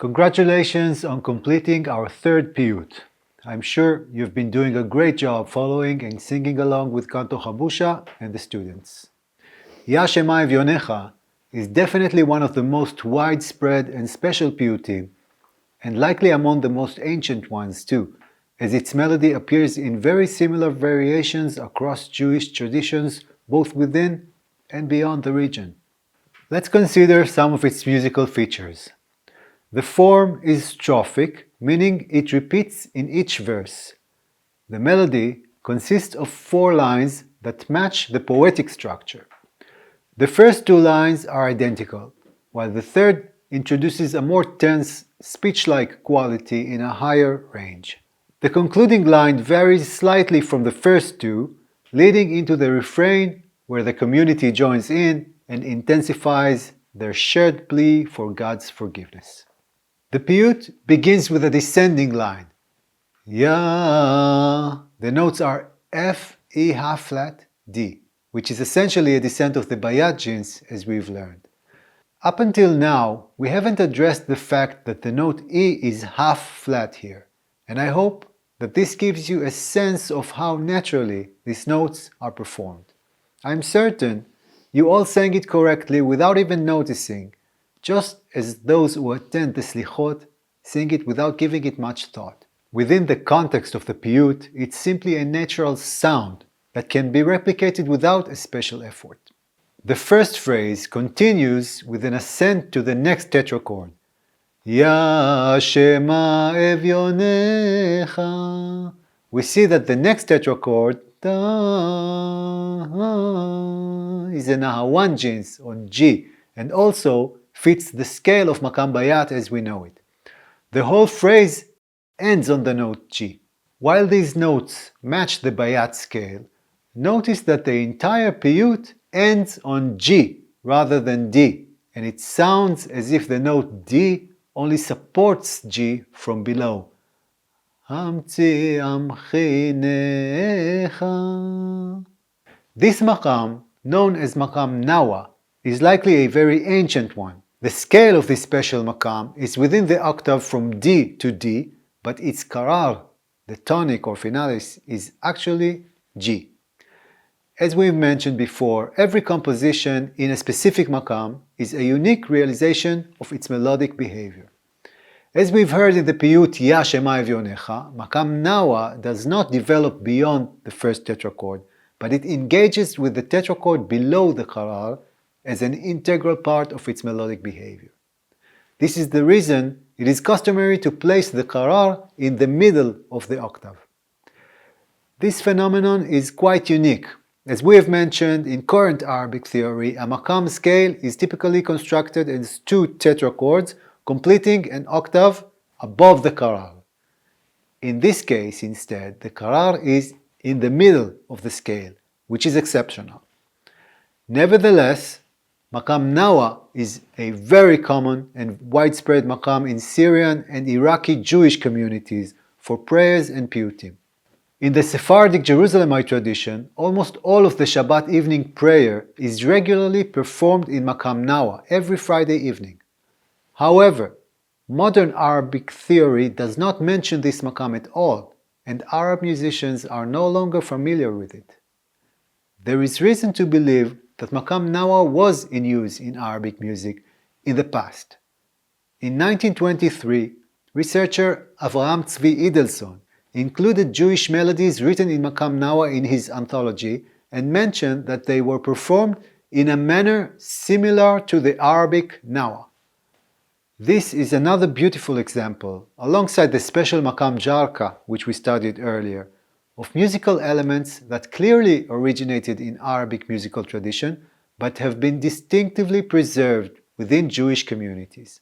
Congratulations on completing our third piyut. I'm sure you've been doing a great job following and singing along with Canto Habusha and the students. Ya Shema Evyonecha is definitely one of the most widespread and special piyutim, and likely among the most ancient ones too, as its melody appears in very similar variations across Jewish traditions both within and beyond the region. Let's consider some of its musical features. The form is strophic, meaning it repeats in each verse. The melody consists of 4 lines that match the poetic structure. The first 2 lines are identical, while the third introduces a more tense, speech-like quality in a higher range. The concluding line varies slightly from the first 2, leading into the refrain where the community joins in and intensifies their shared plea for God's forgiveness. The piyut begins with a descending line. Ya. The notes are F, E half flat, D, which is essentially a descent of the bayat jins as we've learned. Up until now, we haven't addressed the fact that the note E is half flat here, and I hope that this gives you a sense of how naturally these notes are performed. I'm certain you all sang it correctly without even noticing, just as those who attend the slichot sing it without giving it much thought. Within the context of the piyut, it's simply a natural sound that can be replicated without a special effort. The first phrase continues with an ascent to the next tetrachord. Ya Shema Evyonecha. We see that the next tetrachord is a Nahawan jins on G, and also fits the scale of Makam Bayat as we know it. The whole phrase ends on the note G. While these notes match the Bayat scale, notice that the entire piyut ends on G rather than D, and it sounds as if the note D only supports G from below. Hamtzi amchi necha. This makam, known as Makam Nawa, is likely a very ancient one. The scale of this special makam is within the octave from D to D, but its karar, the tonic or finalis, is actually G. As we've mentioned before, every composition in a specific makam is a unique realization of its melodic behavior. As we've heard in the piyut Ya Shema Evyonecha, Makam Nawa does not develop beyond the first tetrachord, but it engages with the tetrachord below the karar as an integral part of its melodic behavior. This is the reason it is customary to place the karar in the middle of the octave. This phenomenon is quite unique. As we have mentioned, in current Arabic theory, a makam scale is typically constructed as 2 tetrachords completing an octave above the karar. In this case, instead, the karar is in the middle of the scale, which is exceptional. Nevertheless, Makam Nawa is a very common and widespread makam in Syrian and Iraqi Jewish communities for prayers and piyutim. In the Sephardic Jerusalemite tradition, almost all of the Shabbat evening prayer is regularly performed in Makam Nawa every Friday evening. However, modern Arabic theory does not mention this makam at all, and Arab musicians are no longer familiar with it. There is reason to believe that Makam Nawa was in use in Arabic music in the past. In 1923, researcher Avraham Tzvi Idelson included Jewish melodies written in Makam Nawa in his anthology and mentioned that they were performed in a manner similar to the Arabic Nawa. This is another beautiful example, alongside the special Makam Jarka, which we studied earlier, of musical elements that clearly originated in Arabic musical tradition, but have been distinctively preserved within Jewish communities.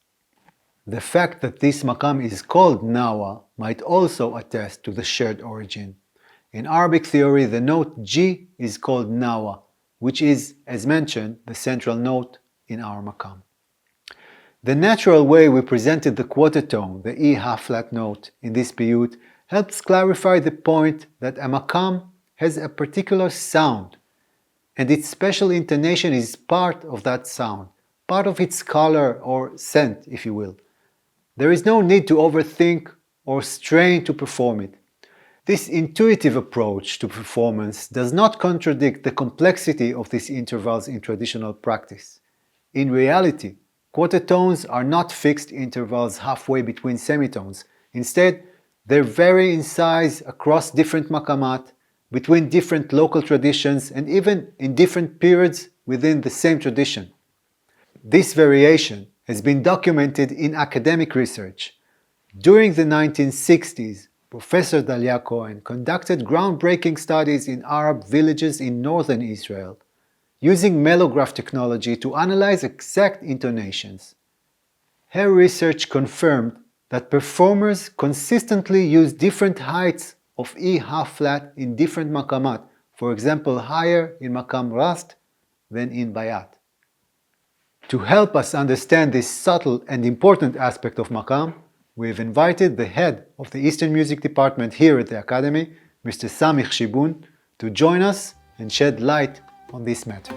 The fact that this makam is called Nawa might also attest to the shared origin. In Arabic theory, the note G is called Nawa, which is, as mentioned, the central note in our makam. The natural way we presented the quarter tone, the E half flat note, in this piyut helps clarify the point that a makam has a particular sound, and its special intonation is part of that sound, part of its color or scent, if you will. There is no need to overthink or strain to perform it. This intuitive approach to performance does not contradict the complexity of these intervals in traditional practice. In reality, quarter tones are not fixed intervals halfway between semitones. Instead, they vary in size across different maqamat, between different local traditions, and even in different periods within the same tradition. This variation has been documented in academic research. During the 1960s, Professor Dalia Cohen conducted groundbreaking studies in Arab villages in northern Israel, using mellograph technology to analyze exact intonations. Her research confirmed that performers consistently use different heights of E half flat in different maqamat, for example higher in maqam rast than in bayat. To help us understand this subtle and important aspect of maqam, we have invited the head of the Eastern Music Department here at the Academy, Mr. Samich Shibun, to join us and shed light on this matter.